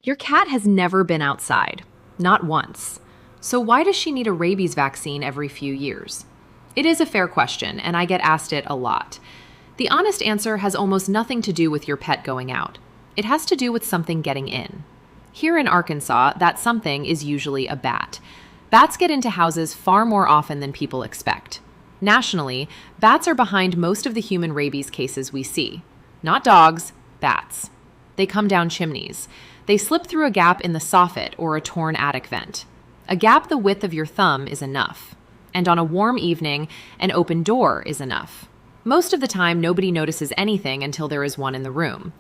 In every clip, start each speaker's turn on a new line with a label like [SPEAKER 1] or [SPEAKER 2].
[SPEAKER 1] Your cat has never been outside, not once. So why does she need a rabies vaccine every few years? It is a fair question, and I get asked it a lot. The honest answer has almost nothing to do with your pet going out. It has to do with something getting in. Here in Arkansas, that something is usually a bat. Bats get into houses far more often than people expect. Nationally, bats are behind most of the human rabies cases we see. Not dogs, bats. They come down chimneys. They slip through a gap in the soffit or a torn attic vent. A gap the width of your thumb is enough. And on a warm evening, an open door is enough. Most of the time, nobody notices anything until there is one in the room.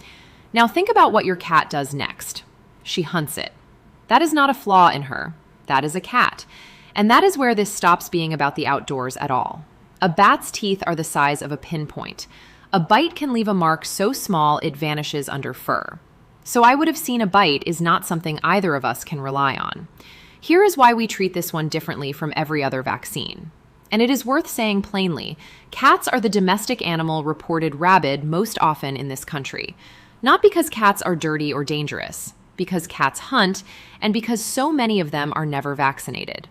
[SPEAKER 1] Now think about what your cat does next. She hunts it. That is not a flaw in her. That is a cat. And that is where this stops being about the outdoors at all. A bat's teeth are the size of a pinpoint. A bite can leave a mark so small it vanishes under fur. So I would have seen a bite is not something either of us can rely on. Here is why we treat this one differently from every other vaccine. And it is worth saying plainly, cats are the domestic animal reported rabid most often in this country. Not because cats are dirty or dangerous, because cats hunt, and because so many of them are never vaccinated.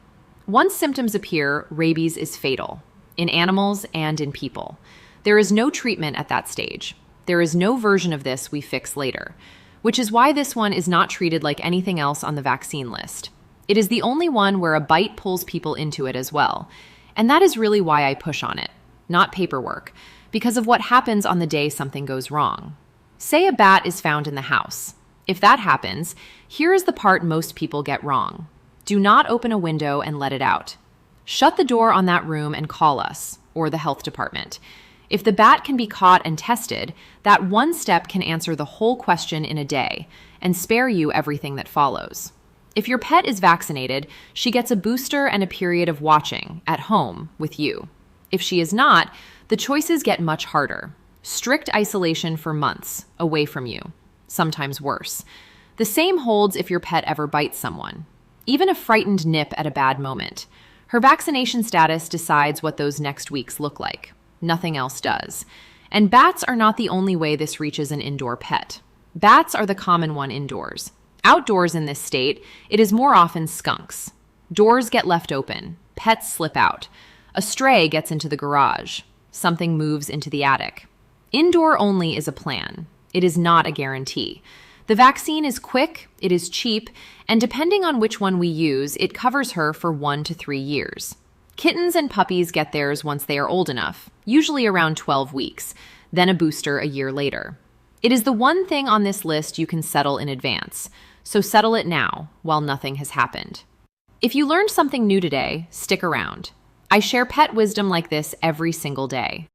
[SPEAKER 1] Once symptoms appear, rabies is fatal, in animals and in people. There is no treatment at that stage. There is no version of this we fix later, which is why this one is not treated like anything else on the vaccine list. It is the only one where a bite pulls people into it as well. And that is really why I push on it, not paperwork, because of what happens on the day something goes wrong. Say a bat is found in the house. If that happens, here is the part most people get wrong. Do not open a window and let it out. Shut the door on that room and call us, or the health department. If the bat can be caught and tested, that one step can answer the whole question in a day and spare you everything that follows. If your pet is vaccinated, she gets a booster and a period of watching at home with you. If she is not, the choices get much harder. Strict isolation for months, away from you. Sometimes worse. The same holds if your pet ever bites someone. Even a frightened nip at a bad moment. Her vaccination status decides what those next weeks look like. Nothing else does. And bats are not the only way this reaches an indoor pet. Bats are the common one indoors. Outdoors in this state, it is more often skunks. Doors get left open. Pets slip out. A stray gets into the garage. Something moves into the attic. Indoor only is a plan. It is not a guarantee. The vaccine is quick, it is cheap, and depending on which one we use, it covers her for 1 to 3 years. Kittens and puppies get theirs once they are old enough, usually around 12 weeks, then a booster a year later. It is the one thing on this list you can settle in advance, so settle it now while nothing has happened. If you learned something new today, stick around. I share pet wisdom like this every single day.